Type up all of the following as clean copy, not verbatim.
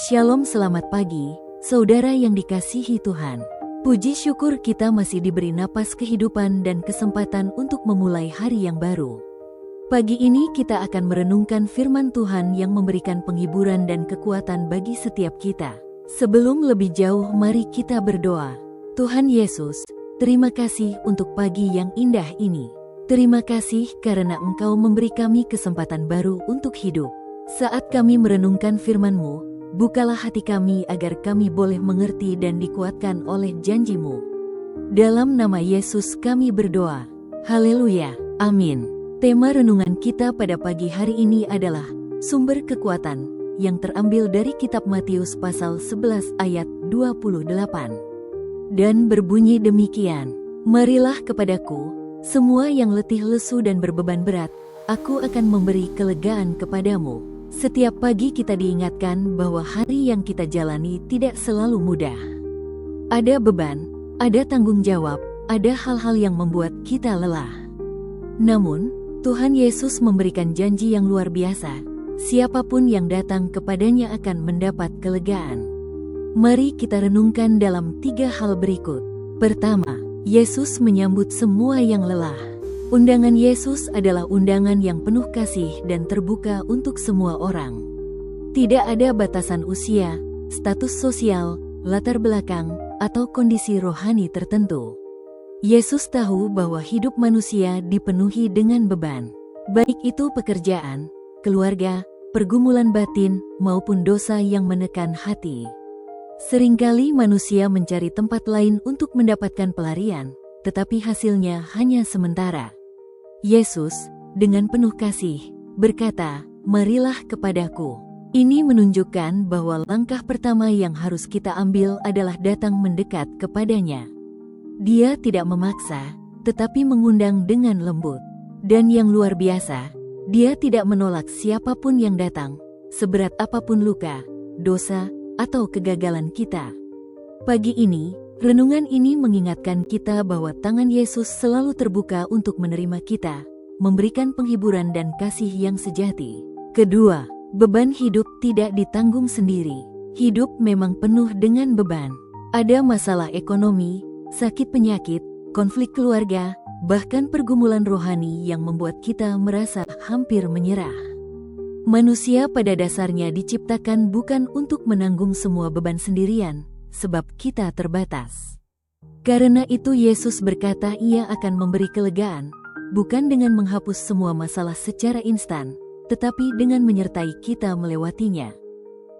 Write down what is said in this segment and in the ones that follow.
Shalom, selamat pagi, saudara yang dikasihi Tuhan. Puji syukur kita masih diberi napas kehidupan dan kesempatan untuk memulai hari yang baru. Pagi ini kita akan merenungkan firman Tuhan yang memberikan penghiburan dan kekuatan bagi setiap kita. Sebelum lebih jauh, mari kita berdoa. Tuhan Yesus, terima kasih untuk pagi yang indah ini. Terima kasih karena Engkau memberi kami kesempatan baru untuk hidup. Saat kami merenungkan firman-Mu, bukalah hati kami agar kami boleh mengerti dan dikuatkan oleh janji-Mu. Dalam nama Yesus kami berdoa. Haleluya. Amin. Tema renungan kita pada pagi hari ini adalah sumber kekuatan yang terambil dari kitab Matius pasal 11 ayat 28. Dan berbunyi demikian, "Marilah kepadaku, semua yang letih lesu dan berbeban berat, aku akan memberi kelegaan kepadamu." Setiap pagi kita diingatkan bahwa hari yang kita jalani tidak selalu mudah. Ada beban, ada tanggung jawab, ada hal-hal yang membuat kita lelah. Namun, Tuhan Yesus memberikan janji yang luar biasa. Siapapun yang datang kepadanya akan mendapat kelegaan. Mari kita renungkan dalam 3 hal berikut. Pertama, Yesus menyambut semua yang lelah. Undangan Yesus adalah undangan yang penuh kasih dan terbuka untuk semua orang. Tidak ada batasan usia, status sosial, latar belakang, atau kondisi rohani tertentu. Yesus tahu bahwa hidup manusia dipenuhi dengan beban, baik itu pekerjaan, keluarga, pergumulan batin, maupun dosa yang menekan hati. Seringkali manusia mencari tempat lain untuk mendapatkan pelarian, tetapi hasilnya hanya sementara. Yesus, dengan penuh kasih, berkata, "Marilah kepadaku." Ini menunjukkan bahwa langkah pertama yang harus kita ambil adalah datang mendekat kepadanya. Dia tidak memaksa, tetapi mengundang dengan lembut. Dan yang luar biasa, Dia tidak menolak siapapun yang datang, seberat apapun luka, dosa, atau kegagalan kita. Pagi ini, renungan ini mengingatkan kita bahwa tangan Yesus selalu terbuka untuk menerima kita, memberikan penghiburan dan kasih yang sejati. Kedua, beban hidup tidak ditanggung sendiri. Hidup memang penuh dengan beban. Ada masalah ekonomi, sakit penyakit, konflik keluarga, bahkan pergumulan rohani yang membuat kita merasa hampir menyerah. Manusia pada dasarnya diciptakan bukan untuk menanggung semua beban sendirian, sebab kita terbatas. Karena itu Yesus berkata Ia akan memberi kelegaan, bukan dengan menghapus semua masalah secara instan, tetapi dengan menyertai kita melewatinya.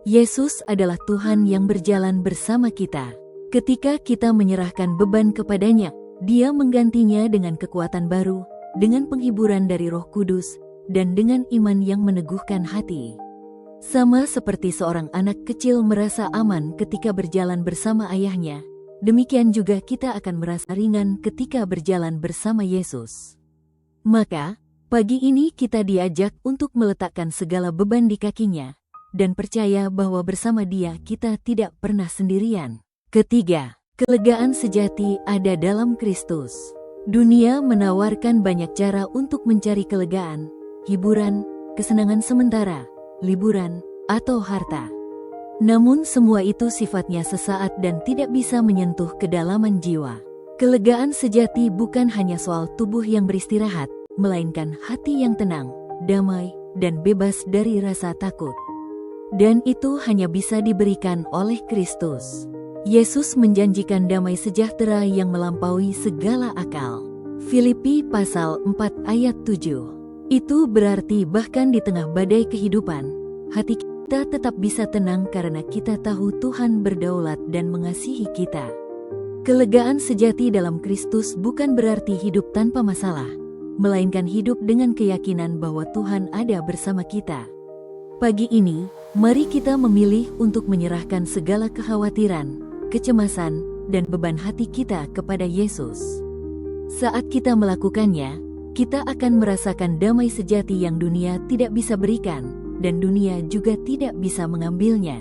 Yesus adalah Tuhan yang berjalan bersama kita. Ketika kita menyerahkan beban kepadanya, Dia menggantinya dengan kekuatan baru, dengan penghiburan dari Roh Kudus, dan dengan iman yang meneguhkan hati. Sama seperti seorang anak kecil merasa aman ketika berjalan bersama ayahnya, demikian juga kita akan merasa ringan ketika berjalan bersama Yesus. Maka, pagi ini kita diajak untuk meletakkan segala beban di kakinya, dan percaya bahwa bersama Dia kita tidak pernah sendirian. Ketiga, kelegaan sejati ada dalam Kristus. Dunia menawarkan banyak cara untuk mencari kelegaan, hiburan, kesenangan sementara, liburan, atau harta. Namun semua itu sifatnya sesaat dan tidak bisa menyentuh kedalaman jiwa. Kelegaan sejati bukan hanya soal tubuh yang beristirahat, melainkan hati yang tenang, damai, dan bebas dari rasa takut. Dan itu hanya bisa diberikan oleh Kristus. Yesus menjanjikan damai sejahtera yang melampaui segala akal. Filipi pasal 4 ayat 7. Itu berarti bahkan di tengah badai kehidupan, hati kita tetap bisa tenang karena kita tahu Tuhan berdaulat dan mengasihi kita. Kelegaan sejati dalam Kristus bukan berarti hidup tanpa masalah, melainkan hidup dengan keyakinan bahwa Tuhan ada bersama kita. Pagi ini, mari kita memilih untuk menyerahkan segala kekhawatiran, kecemasan, dan beban hati kita kepada Yesus. Saat kita melakukannya, kita akan merasakan damai sejati yang dunia tidak bisa berikan, dan dunia juga tidak bisa mengambilnya.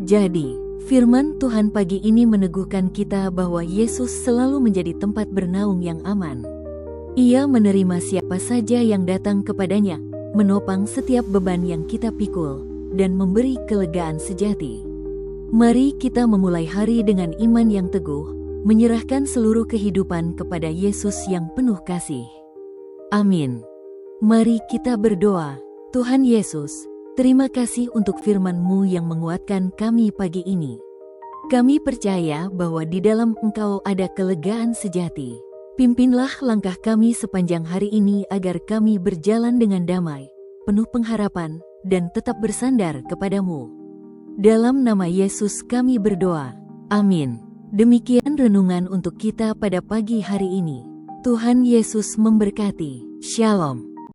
Jadi, firman Tuhan pagi ini meneguhkan kita bahwa Yesus selalu menjadi tempat bernaung yang aman. Ia menerima siapa saja yang datang kepadanya, menopang setiap beban yang kita pikul, dan memberi kelegaan sejati. Mari kita memulai hari dengan iman yang teguh, menyerahkan seluruh kehidupan kepada Yesus yang penuh kasih. Amin. Mari kita berdoa. Tuhan Yesus, terima kasih untuk firman-Mu yang menguatkan kami pagi ini. Kami percaya bahwa di dalam Engkau ada kelegaan sejati. Pimpinlah langkah kami sepanjang hari ini agar kami berjalan dengan damai, penuh pengharapan, dan tetap bersandar kepadamu. Dalam nama Yesus kami berdoa. Amin. Demikian renungan untuk kita pada pagi hari ini. Tuhan Yesus memberkati. Shalom.